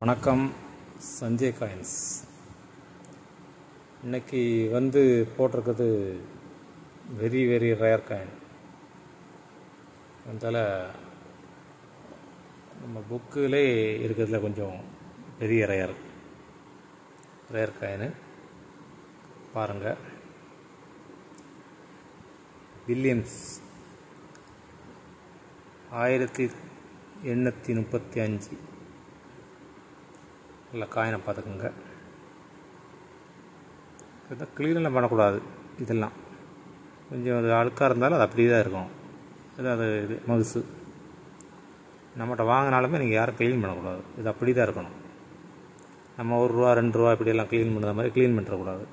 வணக்கம். சஞ்சய் காயின்ஸ். இன்றைக்கி போட்டிருக்கிறது வெரி வெரி ரேர் காயின். அதனால் நம்ம புக்கிலே இருக்கிறதுல கொஞ்சம் பெரிய ரேர் காயின் பாருங்கள். வில்லியம்ஸ் 1835 இல்லை காயினை பார்த்துக்குங்க. இதெல்லாம் க்ளீனெல்லாம் பண்ணக்கூடாது. இதெல்லாம் கொஞ்சம் அது அழுக்காக இருந்தாலும் அது அப்படியே தான் இருக்கும். இது மகுசு நம்மகிட்ட வாங்கினாலுமே நீங்கள் யாரும் க்ளீன் பண்ணக்கூடாது. இது அப்படி தான் இருக்கணும். நம்ம ₹1 ₹2 இப்படியெல்லாம் க்ளீன் பண்ணுற மாதிரி க்ளீன் பண்ணுறக்கூடாது.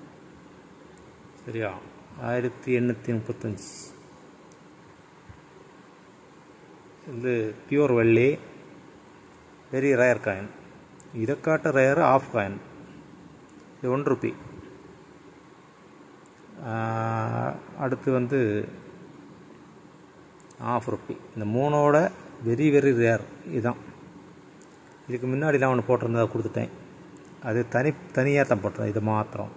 சரியா? 1835 இது பியூர் வெள்ளி, வெரி ரேர் காயின். இதை காட்ட ரேர் ஆஃப் காயின். இது ₹1. அடுத்து ₹1/2. இந்த மூணோட வெரி வெரி ரேர் இதுதான். இதுக்கு முன்னாடி நான் ஒன்று போட்டிருந்ததை கொடுத்துட்டேன். அது தனியாக தான் போட்டுறேன். இது மாத்திரம்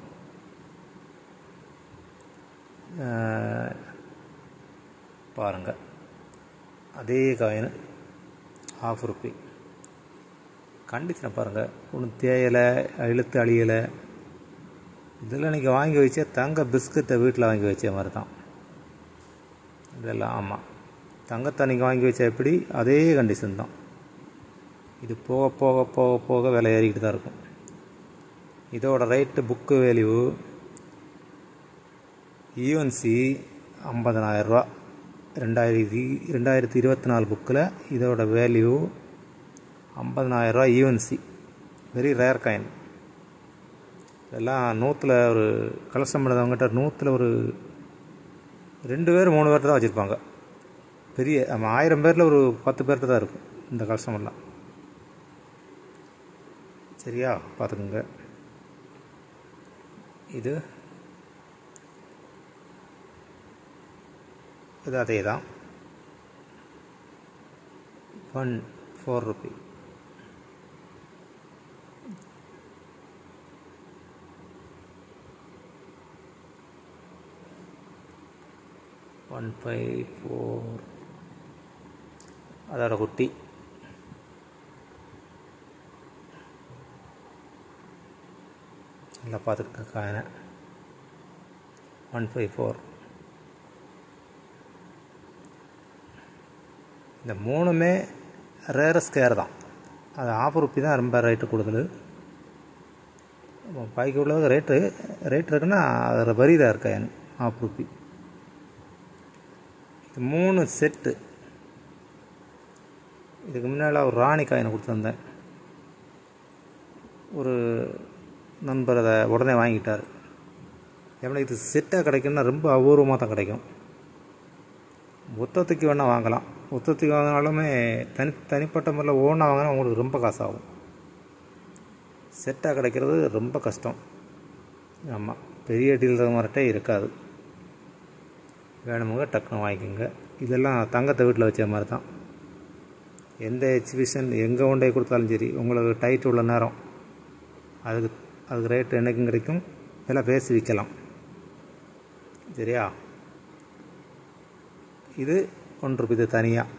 பாருங்கள். அதே காயின் ₹1/2. கண்டிஷனை பாருங்கள். ஒன்றும் தேயலை, இழுத்து அழியலை. இதெல்லாம் நீங்கள் வாங்கி வச்ச தங்க பிஸ்கட்டை வீட்டில் வாங்கி வச்ச மாதிரி தான் இதெல்லாம். ஆமாம், தங்கத்தை நீங்கள் வாங்கி வச்சா எப்படி அதே கண்டிஷன் தான். இது போக போக போக போக விலை ஏறிக்கிட்டு தான் இருக்கும். இதோட ரேட்டு புக்கு வேல்யூ ஈவன்சி ₹50,000. 2024 புக்கில் இதோட வேல்யூ ₹50,000 ஈவன்சி. Very rare coin. இதெல்லாம் 100ல் ஒரு கலெக்ஷன் பண்ணதவங்ககிட்ட 100ல் ஒரு 2 பேர் 3 பேர்கிட்ட தான் வச்சுருப்பாங்க. பெரிய 1000 பேரில் ஒரு 10 பேர்கிட்ட தான் இருக்கும் இந்த கலெக்ஷன் எல்லாம். சரியா? பார்த்துக்குங்க. இது அதே தான். ₹4. $154. அதோட குட்டி நல்லா பார்த்துக்கிட்ட காயினை. 154. இந்த மூணுமே ரேரஸ்ட் கேர் தான். அது ₹1/2 தான் ரொம்ப ரேட்டு கூடுதல். பாய்க்கு உள்ளது ரேட்டு இருக்குன்னா அதில் வரி தான் இருக்கா ₹1/2. இது 3 செட்டு. இதுக்கு முன்னால் ஒரு ராணி காயினை கொடுத்துருந்தேன். ஒரு நண்பர் அதை உடனே வாங்கிட்டார். எப்படி இது செட்டாக கிடைக்குன்னா ரொம்ப அபூர்வமாக தான் கிடைக்கும். மொத்தத்துக்கு வேணால் வாங்கலாம். மொத்தத்துக்கு வாங்கினாலுமே தனிப்பட்ட முறையில் ஓனாக வாங்கினா உங்களுக்கு ரொம்ப காசாகும். செட்டாக கிடைக்கிறது ரொம்ப கஷ்டம். ஆமாம், பெரிய டீலர் மாதிரிட்டே இருக்காது. வேணுமுங்க டக்குன்னு வாங்கிக்கோங்க. இதெல்லாம் தங்கத்தை வீட்டில் வச்ச மாதிரி தான். எந்த எக்ஸிபிஷன் எங்கே கொண்டே கொடுத்தாலும் சரி, உங்களுக்கு டைட் உள்ள நேரம் அதுக்கு ரேட்டு என்றைக்கும் கிடைக்கும். இதெல்லாம் பேசி விற்கலாம். சரியா? இது ₹1. இது தனியாக.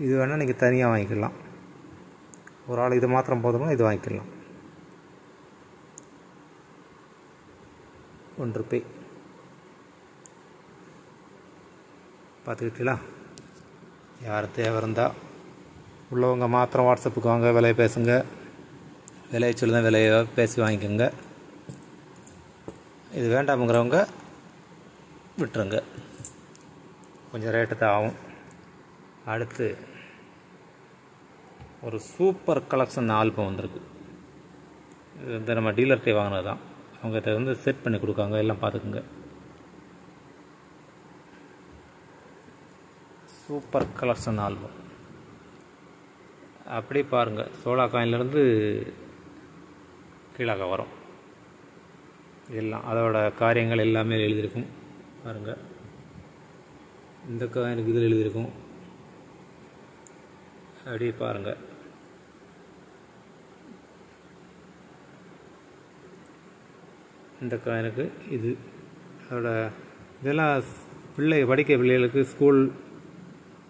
இது வேணால் நீங்கள் தனியாக வாங்கிக்கலாம். ஒரு ஆள் இது மாத்திரம் போதும்னா இது வாங்கிக்கலாம். ₹1 பார்த்துக்கிட்டீங்களா? யார் தேவை இருந்தால் உள்ளவங்க மாத்திரம் வாட்ஸ்அப்புக்கு வாங்க, விலையை பேசுங்க. விலையை சொல்லுதான், விலையை பேசி வாங்கிக்கோங்க. இது வேண்டாமுங்கிறவங்க விட்டுருங்க. கொஞ்சம் ரேட்டு தான் ஆகும். அடுத்து ஒரு சூப்பர் கலெக்ஷன் ஆல்பம் வந்திருக்கு. இது நம்ம டீலர்கிட்டே வாங்கினது தான். அவங்க செட் பண்ணி கொடுக்காங்க. எல்லாம் பார்த்துக்குங்க. சூப்பர் கலெக்ஷன் ஆல்பம் அப்படி பாருங்கள். சோழா காயின்லேருந்து கீழாக வரும். எல்லாம் அதோட காரியங்கள் எல்லாமே எழுதியிருக்கும். பாருங்கள், இந்த காயினுக்கு இதில் எழுதியிருக்கும். அப்படியே பாருங்கள். இந்த காயினுக்கு இது அதோட இதெல்லாம் படிக்க பிள்ளைகளுக்கு ஸ்கூல்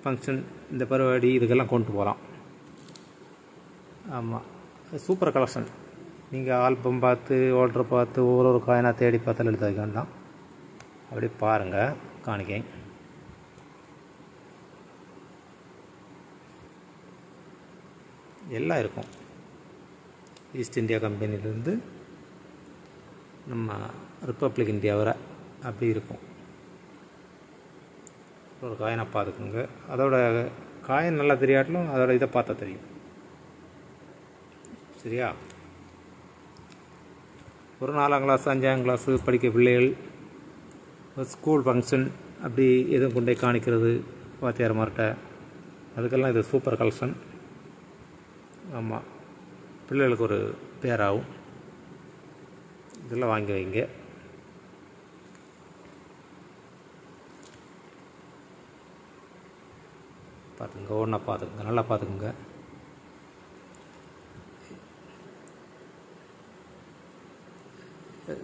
ஃபங்க்ஷன் இந்த பருவாடி இதுக்கெல்லாம் கொண்டு போகலாம். ஆமாம், சூப்பர் கலெக்ஷன். நீங்கள் ஆல்பம் பார்த்து ஓல்டரை பார்த்து ஒரு காயினாக தேடி பார்த்தாலும் எடுத்து வைக்க வேண்டாம். அப்படி பாருங்கள், காணிக்கை எல்லாம் இருக்கும். ஈஸ்ட் இந்தியா கம்பெனிலேருந்து நம்ம ரிப்பப்ளிக் இந்தியா வரை அப்படி இருக்கும். ஒரு காயினை பார்த்துக்குங்க. அதோட காயின் நல்லா தெரியாட்டிலும் அதோட இதை பார்த்தா தெரியும். சரியா? ஒரு 4ஆம் கிளாஸ் 5ஆம் கிளாஸு படிக்க பிள்ளைகள் ஸ்கூல் ஃபங்க்ஷன் அப்படி எதுவும் கொண்டே காணிக்கிறது வாத்தியார் மார்கிட்ட, அதுக்கெல்லாம் இது சூப்பர் கலெக்ஷன். ஆமாம், பிள்ளைகளுக்கு ஒரு பேராகும். இதெல்லாம் வாங்கி வைங்க. பார்த்துங்க, ஒன்றா பார்த்துக்குங்க, நல்லா பார்த்துக்குங்க.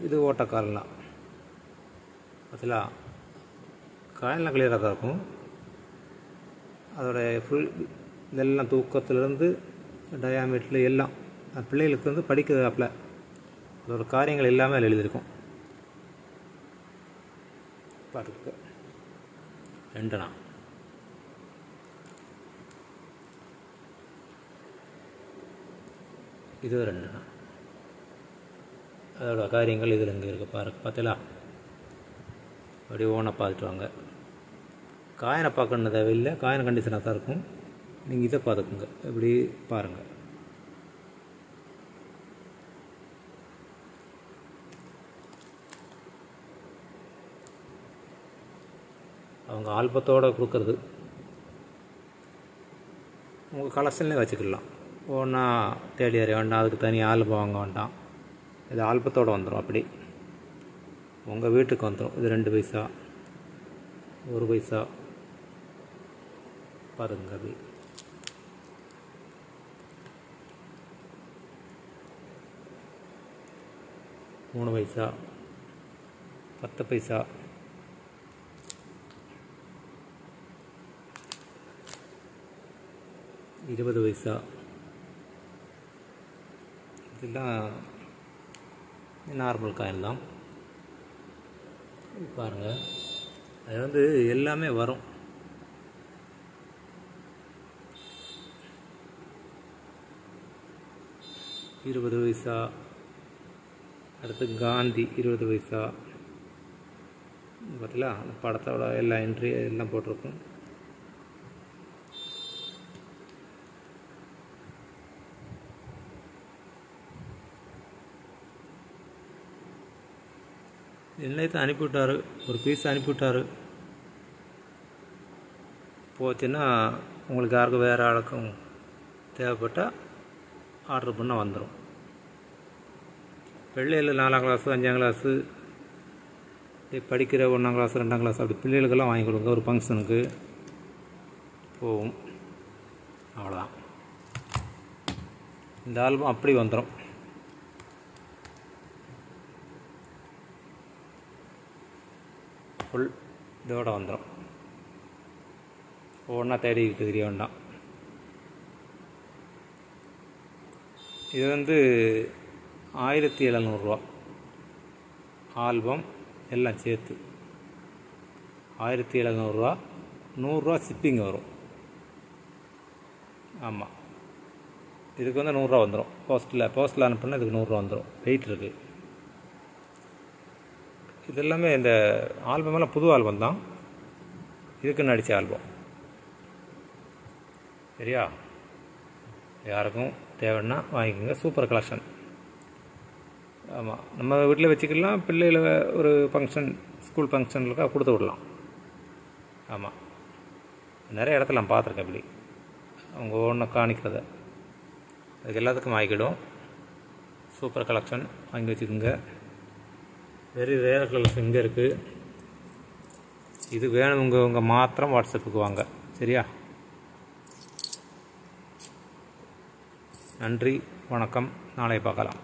இது ஓட்டக்கால்லாம் பார்த்தீங்களா? காயின்லாம் கிளியராக தான் இருக்கும். அதோடைய ஃபுல் இதெல்லாம் தூக்கத்துலேருந்து டயாமீட்டர் எல்லாம் பிள்ளைகளுக்கு வந்து படிக்கிறதாப்பில் அதோட காரியங்கள் எல்லாமே அதில் எழுதியிருக்கும். பார்த்துக்க 2 இது 2 அதோட காரியங்கள் இதில் இங்கே இருக்குது பாருங்க. பார்த்தீங்களா? அப்படி ஓனை பார்த்துட்டு வாங்க. காயினை பார்க்கணும் தேவையில்லை, காயின் கண்டிஷனாக தான் இருக்கும். நீங்கள் இதை பார்த்துக்குங்க, இப்படி பாருங்கள். அவங்க ஆல்பத்தோடு கொடுக்குறது உங்கள் கலெக்ஷன்லேயே வச்சுக்கலாம். ஒன்றா தேடி அறிய வேண்டாம், அதுக்கு தனி ஆல்பம் வாங்க வேண்டாம். இது ஆல்பத்தோடு வந்துடும். அப்படி உங்கள் வீட்டுக்கு வந்துடும். இது 2 பைசா 1 பைசா பாருங்க. அப்படி 3 பைசா 10 பைசா 20 பைசா இதெல்லாம் நார்மல் காயின் தான். பாருங்கள், அது வந்து எல்லாமே வரும். இருபது பைசா, அடுத்து காந்தி 20 பைசா. பார்த்தீங்களா? அந்த படத்தோட எல்லா என்ட்ரி எல்லாம் போட்டிருக்கும். என்னைத்தான் அனுப்பிவிட்டார், ஒரு பீஸ் அனுப்பிவிட்டார். போச்சுன்னா உங்களுக்கு யாருக்கும் வேறு ஆளுக்கும் தேவைப்பட்டால் ஆர்டர் பண்ணால் வந்துடும். பிள்ளைகள் 4ஆம் கிளாஸு 5ஆம் கிளாஸு படிக்கிற 1ஆம் கிளாஸ் 2ஆம் கிளாஸ் அப்படி பிள்ளைகளுக்கெல்லாம் வாங்கி கொடுங்க. ஒரு ஃபங்க்ஷனுக்கு போகும். அவ்வளோதான். இந்த ஆல்பம் அப்படி வந்துடும். ஃபுல் இதோடு வந்துடும். ஒவ்வொன்றா தேடிக்கிட்டு தெரிய வேண்டாம். இது வந்து 1700 ரூபா ஆல்பம் எல்லாம் சேர்த்து. 1700 ரூபா, 100 ரூபா ஷிப்பிங் வரும். ஆமாம், இதுக்கு வந்து 100 ரூபா வந்துடும். போஸ்ட்டில் அனுப்புனா இதுக்கு 100 ரூபா வந்துடும். வெயிட் இருக்குது. இது எல்லாமே இந்த ஆல்பமெல்லாம் புது ஆல்பம் தான், இதுக்கு நடித்த ஆல்பம். சரியா? யாருக்கும் தேவைன்னா வாங்கிக்கோங்க. Super collection. ஆமாம், நம்ம வீட்டில் வச்சுக்கலாம். பிள்ளைகளை ஒரு ஃபங்க்ஷன், ஸ்கூல் ஃபங்க்ஷனுக்காக கொடுத்து விடலாம். ஆமாம், நிறைய இடத்துல நான் பார்த்துருக்கேன். இப்படி அவங்க ஒன்று காணிக்கிறத அதுக்கு எல்லாத்துக்கும் வாங்கிக்கிடும். சூப்பர் கலெக்ஷன், வாங்கி வச்சுக்கோங்க. வெரி ரேர் கலெக்ஷன் இங்கே இருக்குது. இது வேணுங்க மாத்திரம் வாட்ஸ்அப்புக்கு வாங்க. சரியா? நன்றி, வணக்கம். நாளை பார்க்கலாம்.